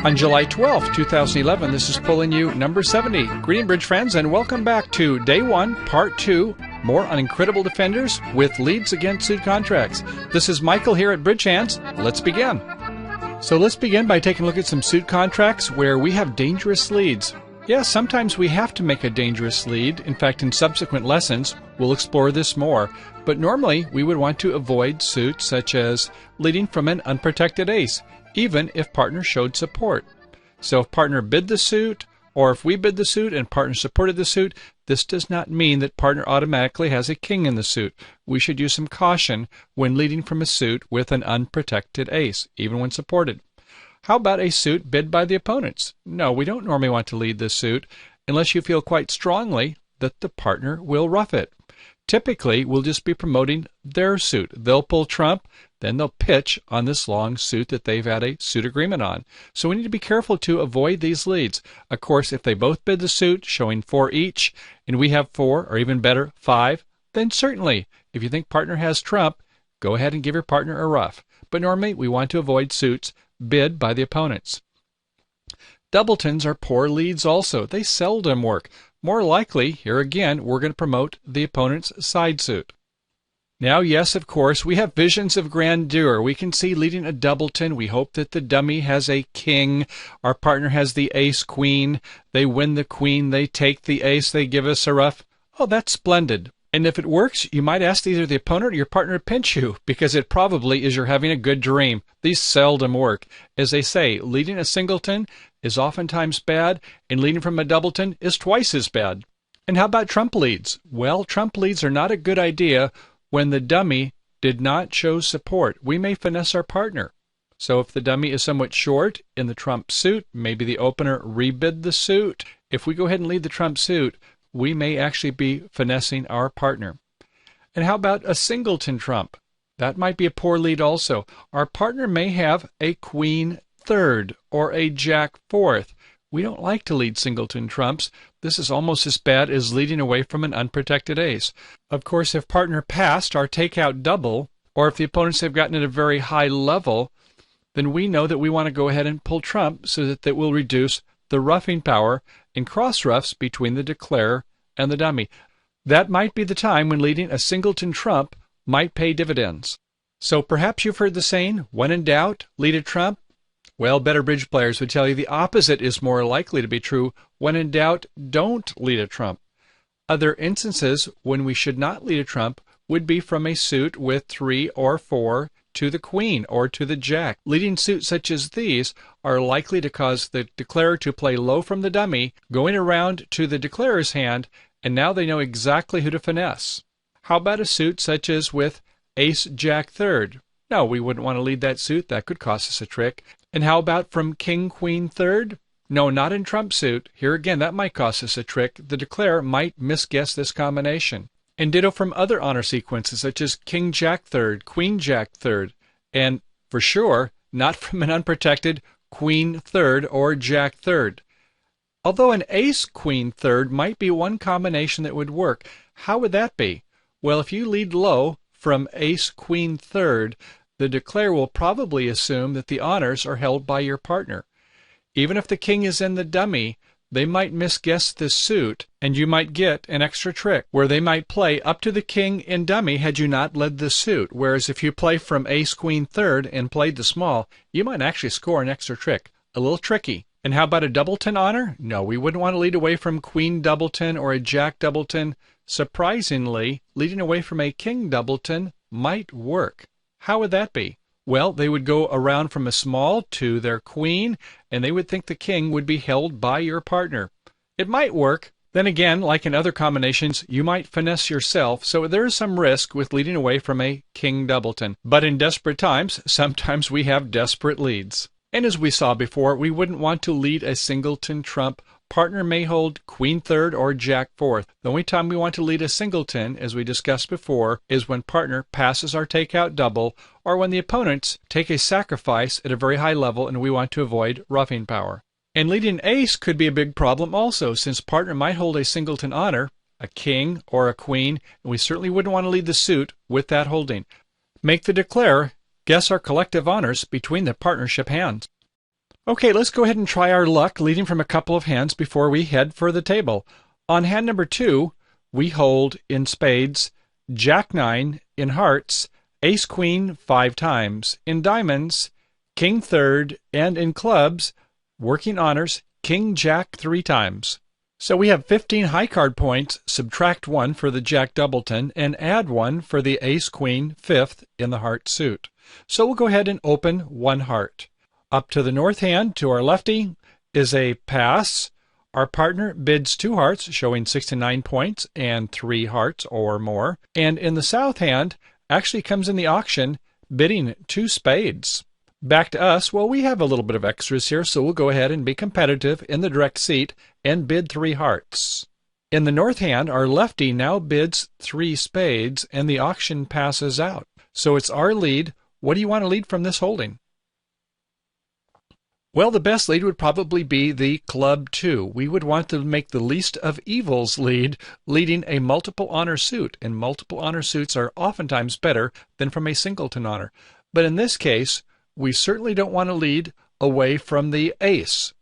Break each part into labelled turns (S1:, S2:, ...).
S1: On July 12, 2011, this is Pulling You number 70. Greeting, bridge friends, and welcome back to Day 1, Part 2, more on Incredible Defenders with leads against suit contracts. This is Michael here at Bridge Hands. Let's begin. So let's begin by taking a look at some suit contracts where we have dangerous leads. Yes, sometimes we have to make a dangerous lead. In fact, in subsequent lessons, we'll explore this more. But normally, we would want to avoid suits such as leading from an unprotected ace, even if partner showed support. So if partner bid the suit, or if we bid the suit and partner supported the suit, this does not mean that partner automatically has a king in the suit. We should use some caution when leading from a suit with an unprotected ace, even when supported. How about a suit bid by the opponents? No, we don't normally want to lead this suit unless you feel quite strongly that the partner will ruff it. Typically, we'll just be promoting their suit. They'll pull trump, then they'll pitch on this long suit that they've had a suit agreement on. So we need to be careful to avoid these leads. Of course, if they both bid the suit, showing 4 each, and we have 4, or even better, 5, then certainly, if you think partner has trump, go ahead and give your partner a ruff. But normally, we want to avoid suits bid by the opponents. Doubletons are poor leads also. They seldom work. More likely, here again, we're going to promote the opponent's side suit. Now, yes, of course, we have visions of grandeur. We can see leading a doubleton. We hope that the dummy has a king. Our partner has the ace-queen. They win the queen. They take the ace. They give us a ruff. Oh, that's splendid. And if it works, you might ask either the opponent or your partner to pinch you, because it probably is you're having a good dream. These seldom work. As they say, leading a singleton is oftentimes bad, and leading from a doubleton is twice as bad. And how about trump leads? Well, trump leads are not a good idea when the dummy did not show support. We may finesse our partner. So if the dummy is somewhat short in the trump suit, maybe the opener rebid the suit. If we go ahead and lead the trump suit, we may actually be finessing our partner. And how about a singleton trump? That might be a poor lead also. Our partner may have a queen third or a jack fourth. We don't like to lead singleton trumps. This is almost as bad as leading away from an unprotected ace. Of course, if partner passed our takeout double, or if the opponents have gotten at a very high level, then we know that we want to go ahead and pull trump so that will reduce the ruffing power in cross ruffs between the declarer and the dummy. That might be the time when leading a singleton trump might pay dividends. So perhaps you've heard the saying, when in doubt, lead a trump. Well, better bridge players would tell you the opposite is more likely to be true. When in doubt, don't lead a trump. Other instances when we should not lead a trump would be from a suit with 3 or 4 to the queen or to the jack. Leading suits such as these are likely to cause the declarer to play low from the dummy, going around to the declarer's hand, and now they know exactly who to finesse. How about a suit such as with ace jack third? No, we wouldn't want to lead that suit. That could cost us a trick. And how about from king queen third? No, not in trump suit. Here again, that might cost us a trick. The declarer might misguess this combination. And ditto from other honor sequences such as king jack third, queen jack third, and for sure, not from an unprotected queen third or jack third. Although an ace queen third might be one combination that would work. How would that be? Well, if you lead low from ace queen third, the declarer will probably assume that the honors are held by your partner. Even if the king is in the dummy, they might misguess this suit, and you might get an extra trick where they might play up to the king in dummy had you not led the suit, whereas if you play from ace-queen third and played the small, you might actually score an extra trick. A little tricky. And how about a doubleton honor? No, we wouldn't want to lead away from queen doubleton or a jack doubleton. Surprisingly, leading away from a king doubleton might work. How would that be? Well, they would go around from a small to their queen, and they would think the king would be held by your partner. It might work. Then again, like in other combinations, you might finesse yourself, so there is some risk with leading away from a king doubleton. But in desperate times, sometimes we have desperate leads. And as we saw before, we wouldn't want to lead a singleton trump. Partner may hold queen third or jack fourth. The only time we want to lead a singleton, as we discussed before, is when partner passes our takeout double, or when the opponents take a sacrifice at a very high level and we want to avoid ruffing power. And leading ace could be a big problem also, since partner might hold a singleton honor, a king or a queen, and we certainly wouldn't want to lead the suit with that holding. Make the declarer guess our collective honors between the partnership hands. Okay, let's go ahead and try our luck leading from a couple of hands before we head for the table. On hand number 2, we hold in spades Jack 9, in hearts, Ace Queen 5 times, in diamonds, King 3rd, and in clubs, working honors, King Jack 3 times. So we have 15 high card points, subtract 1 for the Jack Doubleton, and add 1 for the Ace Queen 5th in the heart suit. So we'll go ahead and open 1 heart. Up to the north hand, to our lefty, is a pass. Our partner bids 2 hearts, showing 69 points, and 3 hearts or more. And in the south hand, actually comes in the auction, bidding 2 spades. Back to us, well, we have a little bit of extras here, so we'll go ahead and be competitive in the direct seat and bid 3 hearts. In the north hand, our lefty now bids 3 spades, and the auction passes out. So it's our lead. What do you want to lead from this holding? Well, the best lead would probably be the club 2. We would want to make the least of evils lead, leading a multiple honor suit, and multiple honor suits are oftentimes better than from a singleton honor. But in this case, we certainly don't want to lead away from the ace.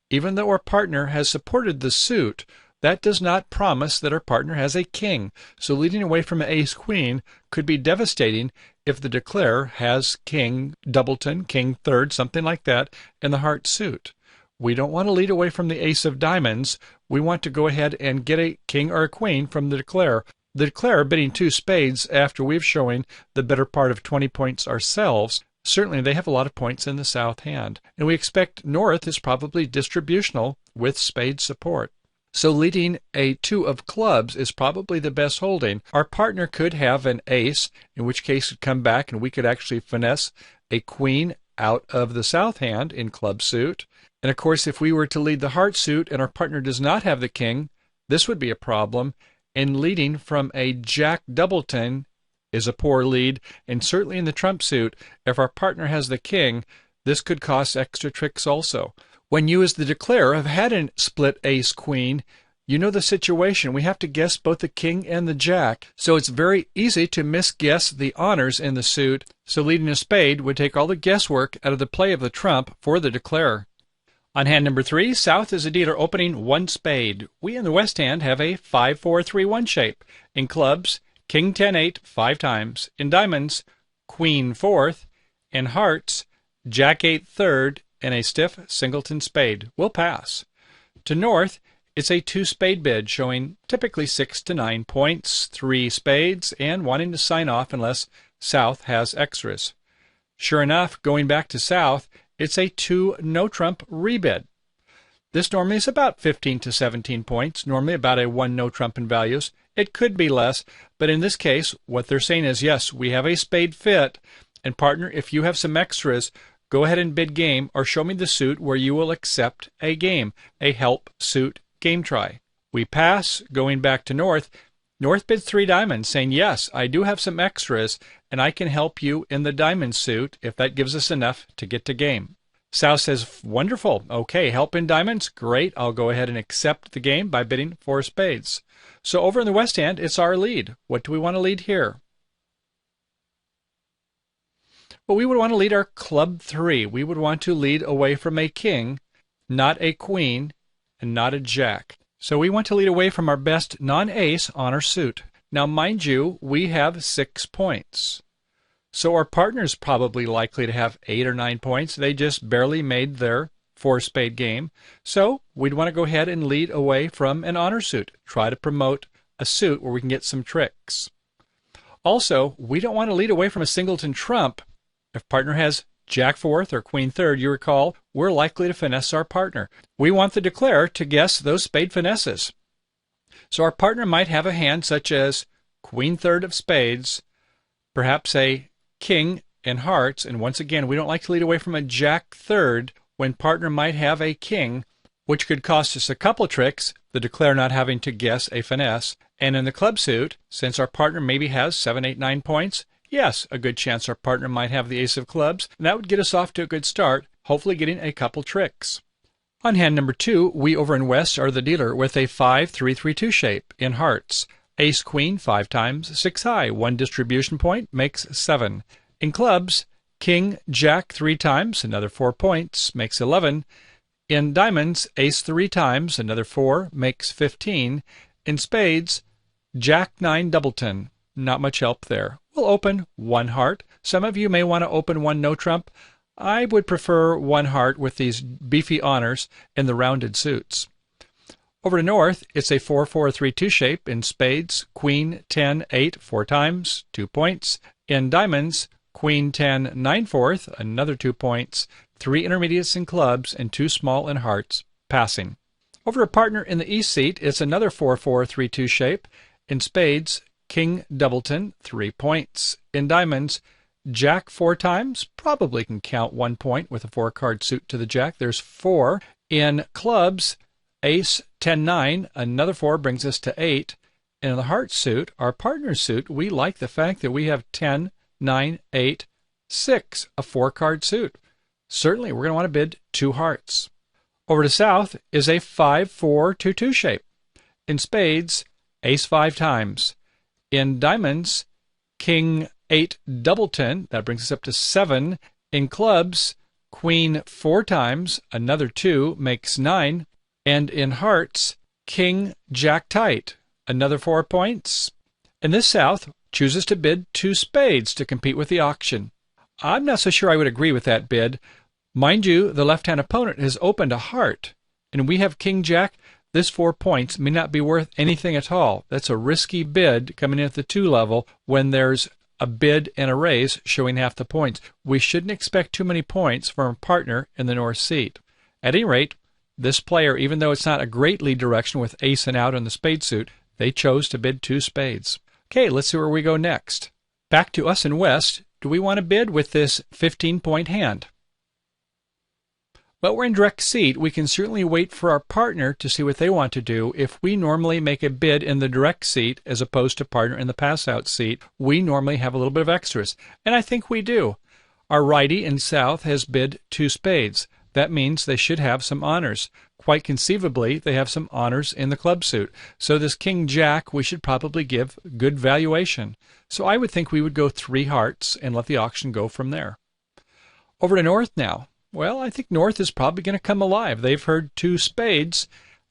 S1: Even though our partner has supported the suit, that does not promise that our partner has a king. So leading away from an ace-queen could be devastating if the declarer has king doubleton, king 3rd, something like that, in the heart suit. We don't want to lead away from the ace of diamonds. We want to go ahead and get a king or a queen from the declarer. The declarer bidding 2 spades after we've shown the better part of 20 points ourselves. Certainly they have a lot of points in the south hand. And we expect north is probably distributional with spade support. So leading a 2 of clubs is probably the best holding. Our partner could have an ace, in which case it would come back and we could actually finesse a queen out of the south hand in club suit. And of course, if we were to lead the heart suit and our partner does not have the king, this would be a problem. And leading from a Jack Doubleton is a poor lead. And certainly in the trump suit, if our partner has the king, this could cost extra tricks also. When you as the declarer have had a split ace-queen, you know the situation. We have to guess both the king and the jack. So it's very easy to misguess the honors in the suit. So leading a spade would take all the guesswork out of the play of the trump for the declarer. On hand number 3, south is a dealer opening 1 spade. We in the west hand have a 5-4-3-1 shape. In clubs, king 10-8 5 times. In diamonds, queen 4th. In hearts, jack 8 3rd. And a stiff singleton spade. We'll pass. To north, it's a 2 spade bid showing typically 6 to 9 points, 3 spades, and wanting to sign off unless south has extras. Sure enough, going back to south, it's a 2 no-trump rebid. This normally is about 15 to 17 points, normally about a 1 no-trump in values. It could be less, but in this case, what they're saying is, yes, we have a spade fit, and partner, if you have some extras, go ahead and bid game or show me the suit where you will accept a game, a help suit game try. We pass, going back to north. North bids 3 diamonds, saying, yes, I do have some extras, and I can help you in the diamond suit if that gives us enough to get to game. South says, wonderful, okay, help in diamonds, great, I'll go ahead and accept the game by bidding 4 spades. So over in the west hand, it's our lead. What do we want to lead here? Well, we would want to lead our club 3. We would want to lead away from a king, not a queen, and not a jack. So we want to lead away from our best non-ace honor suit. Now, mind you, we have 6 points. So our partner's probably likely to have 8 or 9 points. They just barely made their 4-spade game. So we'd want to go ahead and lead away from an honor suit. Try to promote a suit where we can get some tricks. Also, we don't want to lead away from a singleton trump. If partner has jack 4th or queen 3rd, you recall, we're likely to finesse our partner. We want the declarer to guess those spade finesses. So our partner might have a hand such as queen 3rd of spades, perhaps a king in hearts, and once again, we don't like to lead away from a jack 3rd when partner might have a king, which could cost us a couple tricks, the declarer not having to guess a finesse. And in the club suit, since our partner maybe has 7, 8, 9 points, yes, a good chance our partner might have the ace of clubs, and that would get us off to a good start, hopefully getting a couple tricks. On hand number 2, we over in west are the dealer with a 5-3-3-2 shape in hearts. Ace queen 5 times, 6 high, 1 distribution point makes 7. In clubs, King, Jack 3 times, another 4 points, makes 11. In diamonds, Ace 3 times, another 4, makes 15. In spades, Jack 9 doubleton. Not much help there. We'll open 1 heart. Some of you may want to open 1 no trump. I would prefer 1 heart with these beefy honors and the rounded suits. Over to north, it's a 4-4-3-2 shape. In spades, Queen 10 8 4 times, 2 points. In diamonds, Queen 10 9/4, another 2 points. 3 intermediates in clubs and 2 small in hearts, passing. Over to partner in the east seat, it's another 4-4-3-2 shape. In spades, King doubleton, 3 points. In diamonds, Jack 4 times, probably can count 1 point with a 4-card suit to the Jack. There's 4. In clubs, Ace 10 9, another 4 brings us to 8. And in the heart suit, our partner's suit, we like the fact that we have 10 9 8 6, a 4-card suit. Certainly, we're going to want to bid 2 hearts. Over to south is a 5-4-2-2 shape. In spades, Ace 5 times. In diamonds, King 8 doubleton, that brings us up to 7. In clubs, Queen 4 times, another 2, makes 9. And in hearts, King Jack tight, another 4 points. And this south chooses to bid 2 spades to compete with the auction. I'm not so sure I would agree with that bid. Mind you, the left-hand opponent has opened a heart, and we have King Jack. This 4 points may not be worth anything at all. That's a risky bid coming in at the 2 level when there's a bid and a raise showing half the points. We shouldn't expect too many points from a partner in the north seat. At any rate, this player, even though it's not a great lead direction with ace and out on the spade suit, they chose to bid 2 spades. Okay, let's see where we go next. Back to us in west. Do we want to bid with this 15-point hand? But we're in direct seat. We can certainly wait for our partner to see what they want to do. If we normally make a bid in the direct seat as opposed to partner in the pass-out seat, we normally have a little bit of extras. And I think we do. Our righty in south has bid 2 spades. That means they should have some honors. Quite conceivably, they have some honors in the club suit. So this King Jack, we should probably give good valuation. So I would think we would go 3 hearts and let the auction go from there. Over to north now. Well, I think north is probably going to come alive. They've heard 2 spades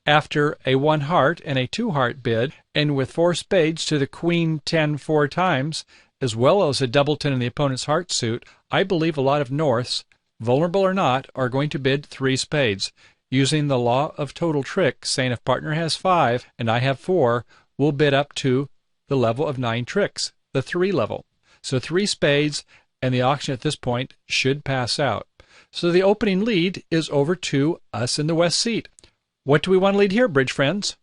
S1: after a 1 heart and a 2 heart bid, and with 4 spades to the Queen 10 4 times, as well as a doubleton in the opponent's heart suit, I believe a lot of norths, vulnerable or not, are going to bid 3 spades. Using the law of total trick, saying if partner has 5 and I have 4, we'll bid up to the level of 9 tricks, the 3 level. So 3 spades, and the auction at this point should pass out. So the opening lead is over to us in the west seat. What do we want to lead here, bridge friends?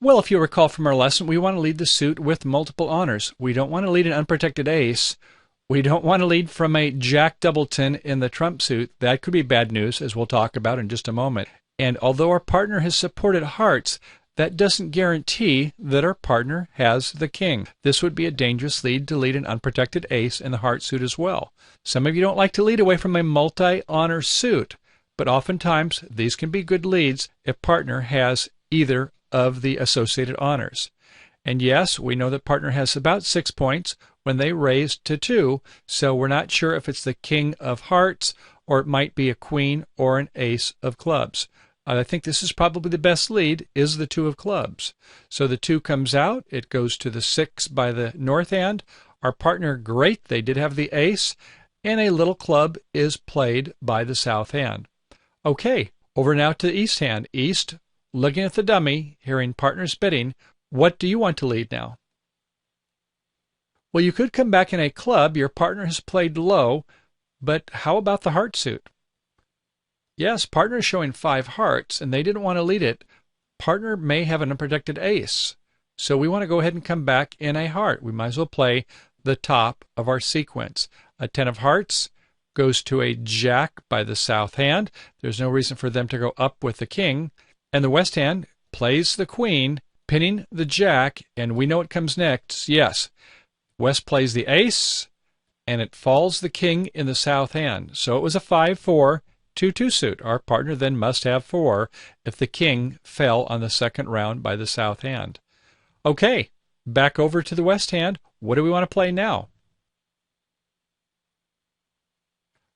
S1: Well, if you recall from our lesson, we want to lead the suit with multiple honors. We don't want to lead an unprotected ace. We don't want to lead from a Jack doubleton in the trump suit. That could be bad news, as we'll talk about in just a moment. And although our partner has supported hearts, that doesn't guarantee that our partner has the king. This would be a dangerous lead to lead an unprotected ace in the heart suit as well. Some of you don't like to lead away from a multi-honor suit, but oftentimes these can be good leads if partner has either of the associated honors. And yes, we know that partner has about 6 points when they raise to 2, so we're not sure if it's the king of hearts or it might be a queen or an ace of clubs. I think this is probably the best lead, is the 2 of clubs. So the 2 comes out, it goes to the 6 by the north hand. Our partner, great, they did have the ace, and a little club is played by the south hand. Okay, over now to the east hand. East, looking at the dummy, hearing partners bidding, what do you want to lead now? Well, you could come back in a club. Your partner has played low, but how about the heart suit? Yes, partner is showing 5 hearts, and they didn't want to lead it. Partner may have an unprotected ace, so we want to go ahead and come back in a heart. We might as well play the top of our sequence. A 10 of hearts goes to a jack by the south hand. There's no reason for them to go up with the king. And the west hand plays the queen, pinning the jack, and we know what comes next. Yes, west plays the ace, and it falls the king in the south hand. So it was a 5-4. 2-2 suit. Our partner then must have 4 if the king fell on the second round by the south hand. Okay, back over to the west hand. What do we want to play now?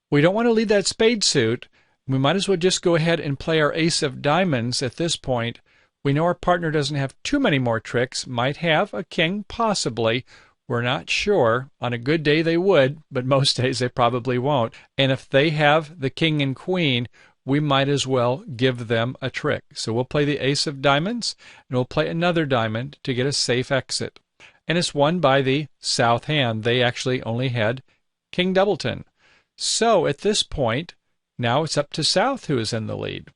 S1: We don't want to lead that spade suit. We might as well just go ahead and play our ace of diamonds at this point. We know our partner doesn't have too many more tricks, might have a king, possibly. We're not sure. On a good day they would, but most days they probably won't. And if they have the king and queen, we might as well give them a trick. So we'll play the ace of diamonds, and we'll play another diamond to get a safe exit. And it's won by the south hand. They actually only had king doubleton. So at this point, now it's up to south who is in the lead.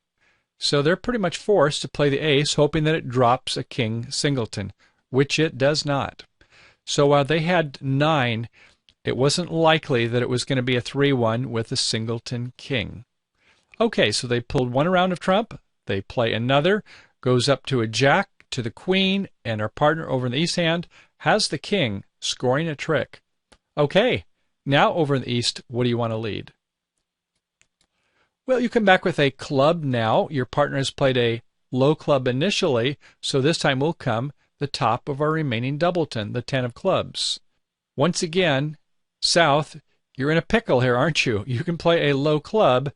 S1: So they're pretty much forced to play the ace, hoping that it drops a king singleton, which it does not. So while they had 9, it wasn't likely that it was going to be a 3-1 with a singleton king. Okay, so they pulled one round of trump. They play another, goes up to a jack, to the queen, and our partner over in the east hand has the king, scoring a trick. Okay, now over in the east, what do you want to lead? Well, you come back with a club now. Your partner has played a low club initially, so this time will come the top of our remaining doubleton, the 10 of clubs. Once again, south, you're in a pickle here, aren't you? You can play a low club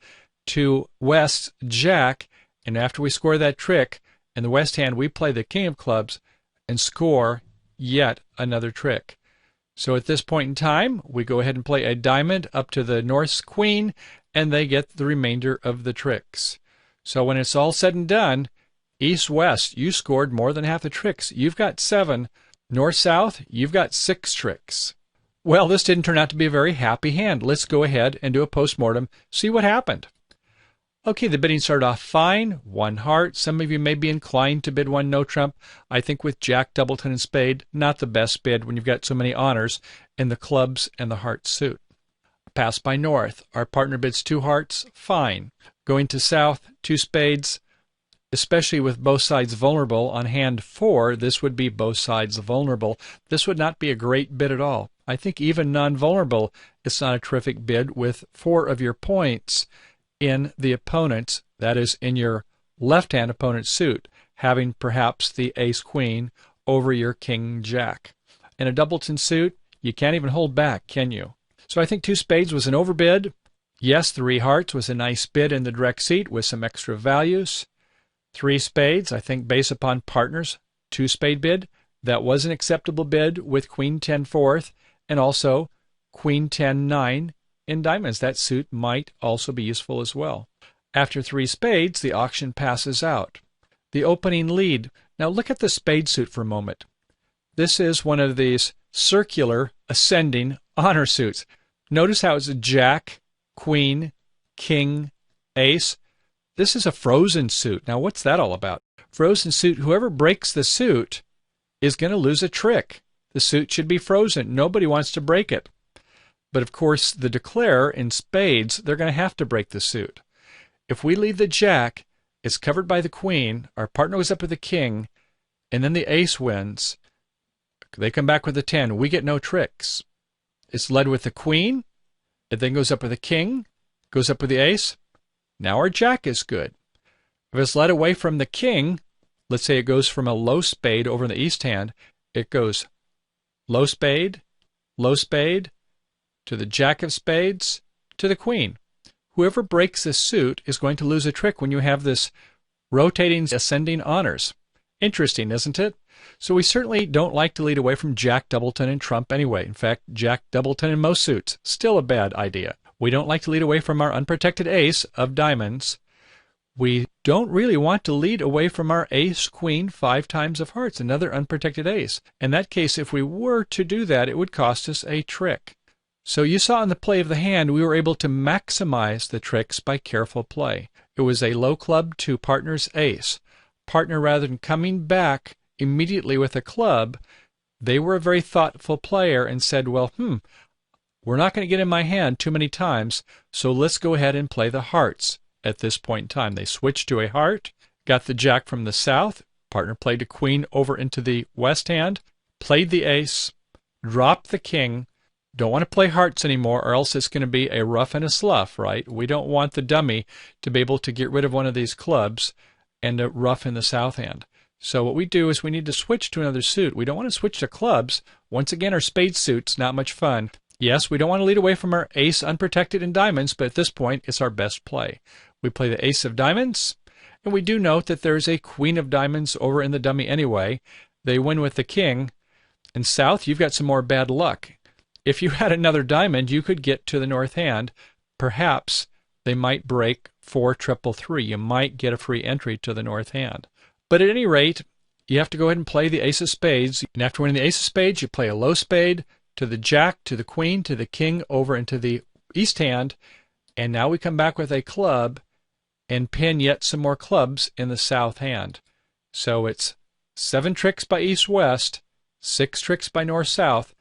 S1: to west jack, and after we score that trick, in the west hand we play the king of clubs and score yet another trick. So at this point in time, we go ahead and play a diamond up to the north's queen, and they get the remainder of the tricks. So when it's all said and done, east-west, you scored more than half the tricks. You've got 7. North-south, you've got 6 tricks. Well, this didn't turn out to be a very happy hand. Let's go ahead and do a postmortem, see what happened. Okay, the bidding started off fine, 1 heart. Some of you may be inclined to bid 1 no trump. I think with jack, doubleton, and spade, not the best bid when you've got so many honors in the clubs and the heart suit. Pass by north. Our partner bids 2 hearts, fine. Going to south, 2 spades, especially with both sides vulnerable. On hand 4, this would be both sides vulnerable. This would not be a great bid at all. I think even non-vulnerable, it's not a terrific bid with 4 of your points in the opponent's, that is, in your left-hand opponent's suit, having perhaps the ace-queen over your king-jack. In a doubleton suit, you can't even hold back, can you? So I think 2 spades was an overbid. Yes, 3 hearts was a nice bid in the direct seat with some extra values. 3 spades, I think based upon partners, 2 spade bid. That was an acceptable bid with queen 10 fourth and also queen 10 9 in diamonds. That suit might also be useful as well. After 3 spades, the auction passes out. The opening lead. Now look at the spade suit for a moment. This is one of these circular ascending honor suits. Notice how it's a jack, queen, king, ace. This is a frozen suit. Now what's that all about? Frozen suit, whoever breaks the suit is going to lose a trick. The suit should be frozen. Nobody wants to break it. But of course, the declare in spades, they're going to have to break the suit. If we lead the jack, it's covered by the queen, our partner goes up with the king, and then the ace wins. They come back with the 10. We get no tricks. It's led with the queen, it then goes up with the king, goes up with the ace. Now our jack is good. If it's led away from the king, let's say it goes from a low spade over in the east hand, it goes low spade, to the jack of spades, to the queen. Whoever breaks this suit is going to lose a trick when you have this rotating ascending honors. Interesting, isn't it? So we certainly don't like to lead away from jack, doubleton, and trump anyway. In fact, jack, doubleton, in most suits, still a bad idea. We don't like to lead away from our unprotected ace of diamonds. We don't really want to lead away from our ace, queen, 5 times of hearts, another unprotected ace. In that case, if we were to do that, it would cost us a trick. So you saw in the play of the hand, we were able to maximize the tricks by careful play. It was a low club to partner's ace. Partner, rather than coming back immediately with a club, they were a very thoughtful player and said, well, we're not going to get in my hand too many times, so let's go ahead and play the hearts at this point in time. They switched to a heart, got the jack from the south, partner played a queen over into the west hand, played the ace, dropped the king. Don't want to play hearts anymore, or else it's going to be a rough and a slough, right? We don't want the dummy to be able to get rid of one of these clubs and a rough in the south hand. So what we do is we need to switch to another suit. We don't want to switch to clubs. Once again, our spade suit's not much fun. Yes, we don't want to lead away from our ace unprotected in diamonds, but at this point, it's our best play. We play the ace of diamonds, and we do note that there's a queen of diamonds over in the dummy anyway. They win with the king. In south, you've got some more bad luck. If you had another diamond, you could get to the north hand. Perhaps they might break 4-3-3. You might get a free entry to the north hand. But at any rate, you have to go ahead and play the ace of spades. And after winning the ace of spades, you play a low spade to the jack, to the queen, to the king, over into the east hand. And now we come back with a club and pin yet some more clubs in the south hand. So it's 7 tricks by east-west, 6 tricks by north-south,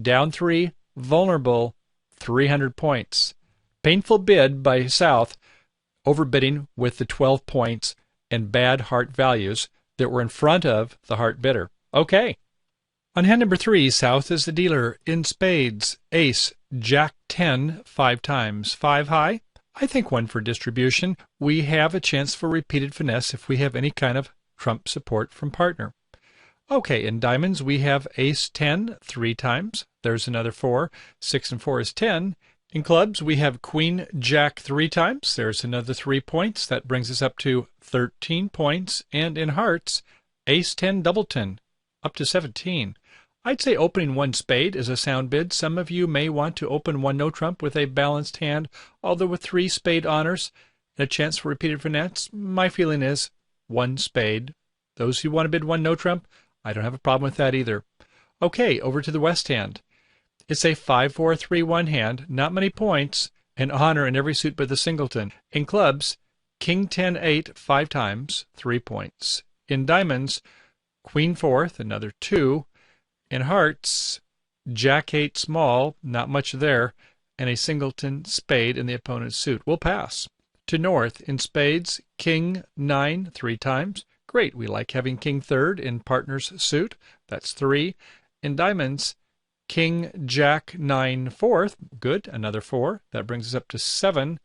S1: down 3, vulnerable, 300 points. Painful bid by south, overbidding with the 12 points and bad heart values that were in front of the heart bidder. Okay. On hand number 3, south is the dealer in spades, ace, jack 10, 5 times, 5 high. I think 1 for distribution. We have a chance for repeated finesse if we have any kind of trump support from partner. Okay, in diamonds we have ace 10, 3 times. There's another 4. 6 and 4 is 10. In clubs we have queen jack 3 times. There's another 3 points. That brings us up to 13 points. And in hearts, ace 10 doubleton, up to 17. I'd say opening 1 spade is a sound bid. Some of you may want to open 1 no trump with a balanced hand, although with 3 spade honors and a chance for repeated finesse, my feeling is 1 spade. Those who want to bid 1 no trump, I don't have a problem with that either. Okay, over to the west hand. It's a 5-4-3-1 hand, not many points, and honor in every suit but the singleton. In clubs, king 10-8, 5 times, 3 points. In diamonds, queen 4th, another 2. In hearts, jack 8 small, not much there, and a singleton spade in the opponent's suit. We'll pass. To north, in spades, king 9, 3 times. Great, we like having king 3rd in partner's suit. That's 3. In diamonds, king jack 9 4th. Good, another 4. That brings us up to 7.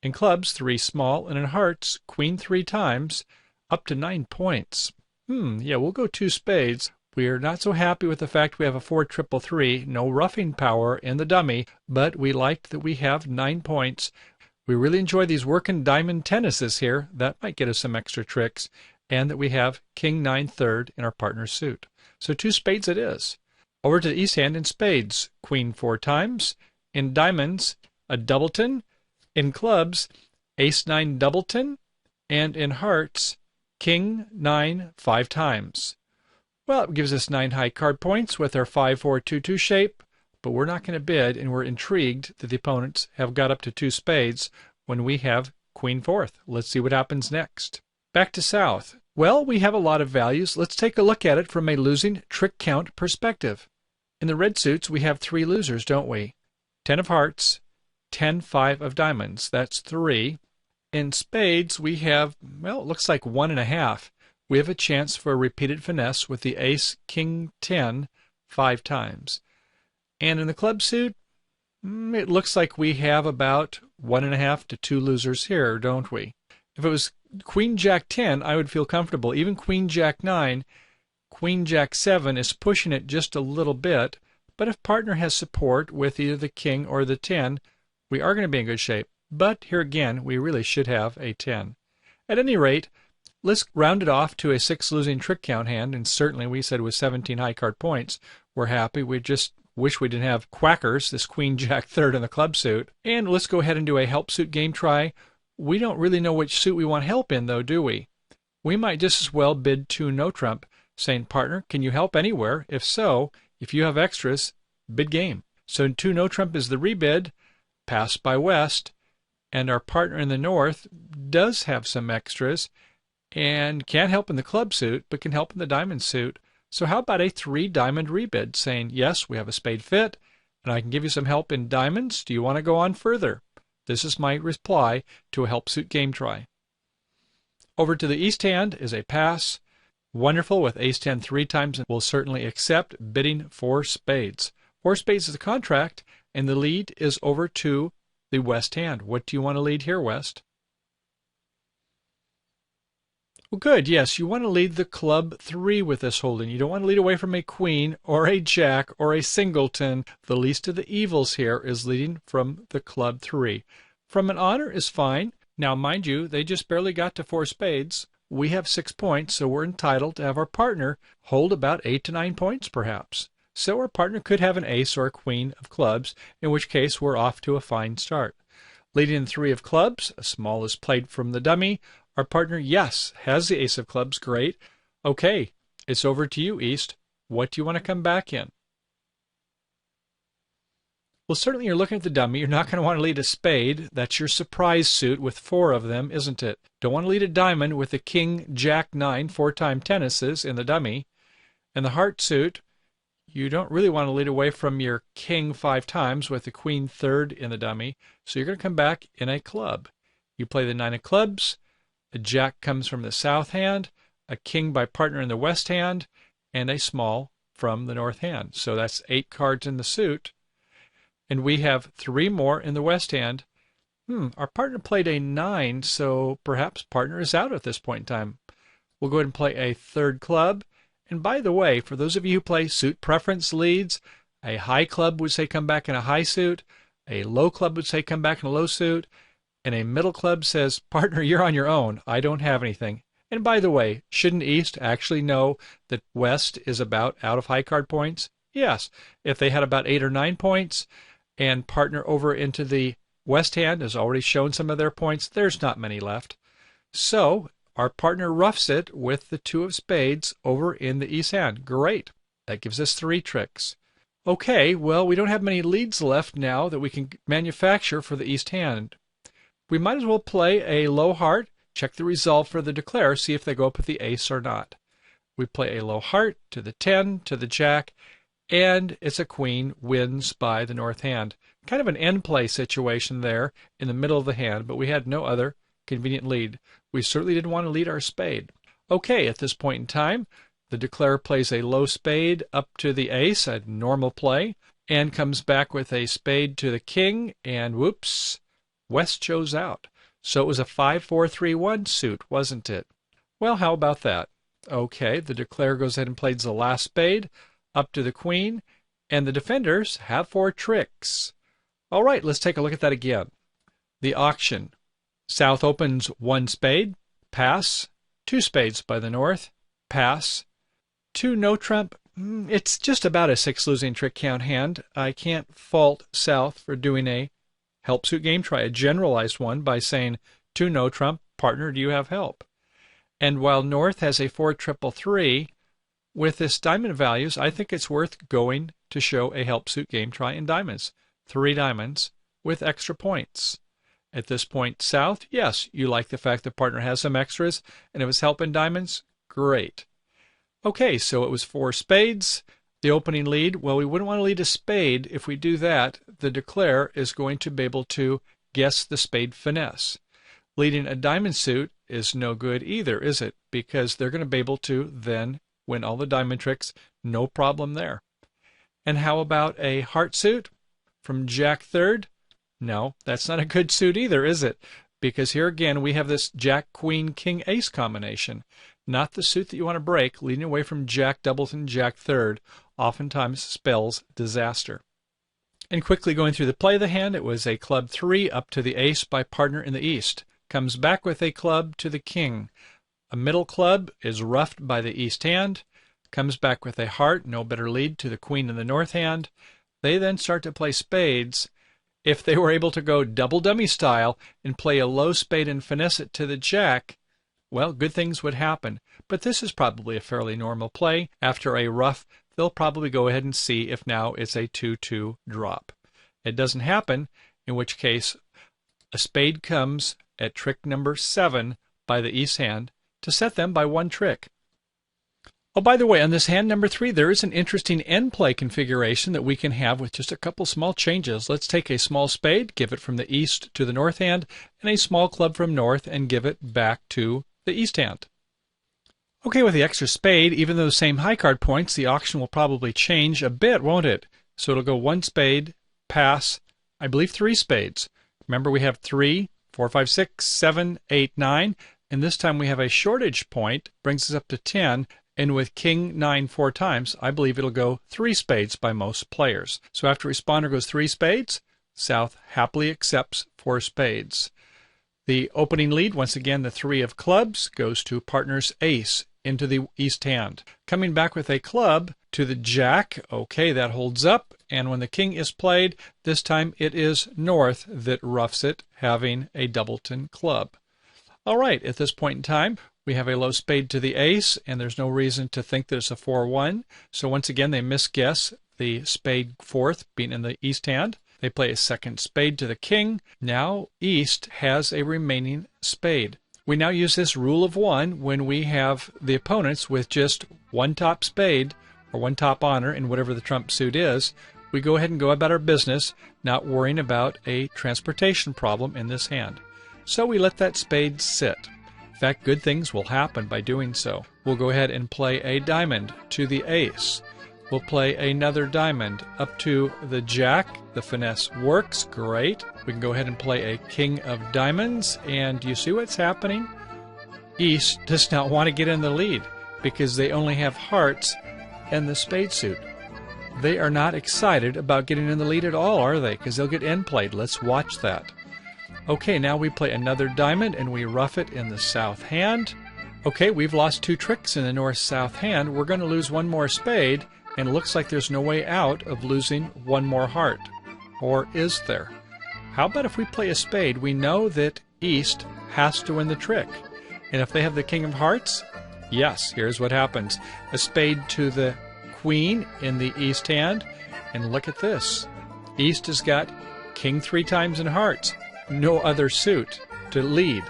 S1: In clubs, 3 small. And in hearts, queen 3 times, up to 9 points. Yeah, we'll go 2 spades. We're not so happy with the fact we have a 4-3-3, no roughing power in the dummy, but we like that we have 9 points. We really enjoy these working diamond tennises here. That might get us some extra tricks. And that we have king 9 3rd in our partner's suit. So 2 spades it is. Over to the east hand in spades, queen 4 times. In diamonds, a doubleton. In clubs, ace 9 doubleton. And in hearts, king 9 5 times. Well, it gives us 9 high card points with our 5-4-2-2 shape, but we're not going to bid, and we're intrigued that the opponents have got up to 2 spades when we have queen 4th. Let's see what happens next. Back to south. Well, we have a lot of values. Let's take a look at it from a losing trick count perspective. In the red suits, we have 3 losers, don't we? 10 of hearts, 10-5 of diamonds. That's 3. In spades, we have, well, it looks like 1.5. We have a chance for a repeated finesse with the ace, king 10, 5 times. And in the club suit, it looks like we have about 1.5 to 2 losers here, don't we? If it was queen jack 10, I would feel comfortable. Even queen jack 9, queen jack 7 is pushing it just a little bit. But if partner has support with either the king or the 10, we are going to be in good shape. But here again, we really should have a 10. At any rate, let's round it off to a 6 losing trick count hand, and certainly we said with 17 high card points, we're happy. We just wish we didn't have quackers, this queen jack 3rd in the club suit. And let's go ahead and do a help suit game try. We don't really know which suit we want help in, though, do we? We might just as well bid 2 no trump, saying, partner, can you help anywhere? If so, if you have extras, bid game. So 2 no trump is the rebid, passed by west, and our partner in the north does have some extras, and can't help in the club suit, but can help in the diamond suit. So how about a 3 diamond rebid, saying, yes, we have a spade fit, and I can give you some help in diamonds. Do you want to go on further? This is my reply to a help suit game try. Over to the east hand is a pass. Wonderful with ace 10 3 times, and we'll certainly accept bidding 4 spades. 4 spades is the contract, and the lead is over to the west hand. What do you want to lead here, West? Well, good. Yes, you want to lead the club 3 with this holding. You don't want to lead away from a queen or a jack or a singleton. The least of the evils here is leading from the club 3. From an honor is fine. Now, mind you, they just barely got to 4 spades. We have 6 points, so we're entitled to have our partner hold about 8 to 9 points, perhaps. So our partner could have an ace or a queen of clubs, in which case we're off to a fine start. Leading 3 of clubs, a small is played from the dummy. Our partner, yes, has the ace of clubs. Great. Okay, it's over to you, East. What do you want to come back in? Well, certainly you're looking at the dummy. You're not going to want to lead a spade. That's your surprise suit with 4 of them, isn't it? Don't want to lead a diamond with the king, jack, 9, 4-time tennises in the dummy. And the heart suit, you don't really want to lead away from your king 5 times with the queen 3rd in the dummy. So you're going to come back in a club. You play the 9 of clubs. A jack comes from the south hand, a king by partner in the west hand, and a small from the north hand. So that's 8 cards in the suit. And we have 3 more in the west hand. Our partner played a 9, so perhaps partner is out at this point in time. We'll go ahead and play a 3rd club. And by the way, for those of you who play suit preference leads, a high club would say come back in a high suit, a low club would say come back in a low suit, and a middle club says, partner, you're on your own. I don't have anything. And by the way, shouldn't East actually know that West is about out of high card points? Yes. If they had about 8 or 9 points, and partner over into the West hand has already shown some of their points, there's not many left. So our partner roughs it with the 2 of spades over in the East hand. Great. That gives us 3 tricks. Okay, well, we don't have many leads left now that we can manufacture for the East hand. We might as well play a low heart, check the resolve for the declare, see if they go up with the ace or not. We play a low heart to the 10, to the jack, and it's a queen, wins by the north hand. Kind of an end play situation there in the middle of the hand, but we had no other convenient lead. We certainly didn't want to lead our spade. Okay, at this point in time, the declare plays a low spade up to the ace, a normal play, and comes back with a spade to the king, and whoops, West shows out. So it was a 5-4-3-1 suit, wasn't it? Well, how about that? Okay, the declare goes ahead and plays the last spade up to the queen, and the defenders have 4 tricks. All right, let's take a look at that again. The auction. South opens 1 spade, pass, 2 spades by the north, pass, 2 no trump. It's just about a 6 losing trick count hand. I can't fault South for doing a help suit game. Try a generalized one by saying 2 no trump, partner, do you have help? And while North has a 4-3-3, with this diamond values, I think it's worth going to show a help suit game try in diamonds. 3 diamonds with extra points. At this point, South, yes, you like the fact the partner has some extras, and if it's help in diamonds, great. Okay, so it was 4 spades. The opening lead, well, we wouldn't want to lead a spade. If we do that, the declare is going to be able to guess the spade finesse. Leading a diamond suit is no good either, is it? Because they're going to be able to then win all the diamond tricks, no problem there. And how about a heart suit from Jack 3rd? No, that's not a good suit either, is it? Because here again we have this Jack, Queen, King, Ace combination. Not the suit that you want to break. Leading away from Jack doubleton, Jack 3rd oftentimes spells disaster. And quickly going through the play of the hand, it was a club 3 up to the ace by partner in the east. Comes back with a club to the king. A middle club is roughed by the east hand. Comes back with a heart, no better lead, to the queen in the north hand. They then start to play spades. If they were able to go double dummy style and play a low spade and finesse it to the jack, well, good things would happen. But this is probably a fairly normal play. After a rough, they'll probably go ahead and see if now it's a 2-2 drop. It doesn't happen, in which case a spade comes at trick number 7 by the east hand to set them by 1 trick. Oh, by the way, on this hand number 3, there is an interesting end play configuration that we can have with just a couple small changes. Let's take a small spade, give it from the east to the north hand, and a small club from north and give it back to the east hand. Okay, with the extra spade, even though the same high card points, the auction will probably change a bit, won't it? So it'll go 1 spade, pass, I believe 3 spades. Remember we have 3, 4, 5, 6, 7, 8, 9. and this time we have a shortage point, brings us up to 10, and with king 9 4 times, I believe it'll go 3 spades by most players. So after responder goes 3 spades, South happily accepts 4 spades. The opening lead, once again, the 3 of clubs, goes to partner's ace into the east hand. Coming back with a club to the jack, okay, that holds up, and when the king is played, this time it is North that roughs it, having a doubleton club. All right, at this point in time, we have a low spade to the ace, and there's no reason to think that it's a 4-1. So once again, they misguess the spade 4th being in the east hand. They play a second spade to the king. Now East has a remaining spade. We now use this rule of 1 when we have the opponents with just 1 top spade or 1 top honor in whatever the trump suit is. We go ahead and go about our business, not worrying about a transportation problem in this hand. So we let that spade sit. In fact, good things will happen by doing so. We'll go ahead and play a diamond to the ace. We'll play another diamond up to the jack. The finesse works. Great. We can go ahead and play a king of diamonds. And you see what's happening? East does not want to get in the lead because they only have hearts and the spade suit. They are not excited about getting in the lead at all, are they? Because they'll get end played. Let's watch that. Okay, now we play another diamond and we rough it in the south hand. Okay, we've lost 2 tricks in the north-south hand. We're going to lose 1 more spade. And it looks like there's no way out of losing 1 more heart. Or is there? How about if we play a spade? We know that East has to win the trick. And if they have the king of hearts, yes, here's what happens. A spade to the queen in the east hand. And look at this. East has got king 3 times in hearts. No other suit to lead.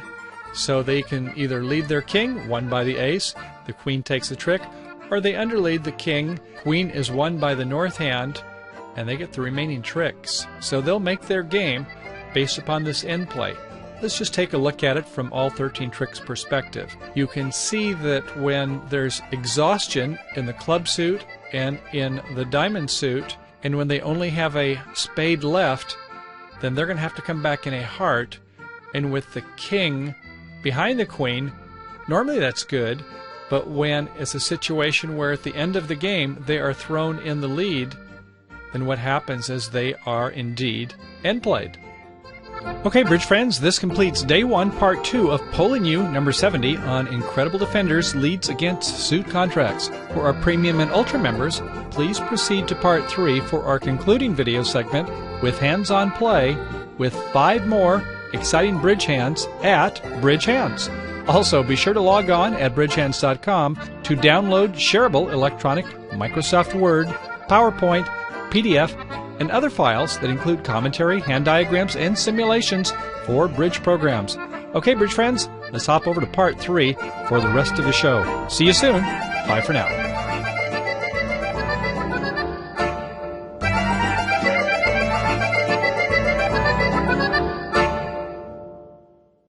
S1: So they can either lead their king, won by the ace, the queen takes the trick, or they underlead the king, queen is won by the north hand, and they get the remaining tricks. So they'll make their game based upon this end play. Let's just take a look at it from all 13 tricks perspective. You can see that when there's exhaustion in the club suit and in the diamond suit, and when they only have a spade left, then they're going to have to come back in a heart, and with the king behind the queen, normally that's good. But when it's a situation where at the end of the game they are thrown in the lead, then what happens is they are indeed end played. Okay, bridge friends, this completes Day 1, Part 2 of Polling You, number 70, on Incredible Defenders Leads Against Suit Contracts. For our Premium and Ultra members, please proceed to Part 3 for our concluding video segment with hands-on play with 5 more exciting bridge hands at Bridge Hands. Also, be sure to log on at bridgehands.com to download shareable electronic Microsoft Word, PowerPoint, PDF, and other files that include commentary, hand diagrams, and simulations for bridge programs. Okay, bridge friends, let's hop over to Part 3 for the rest of the show. See you soon. Bye for now.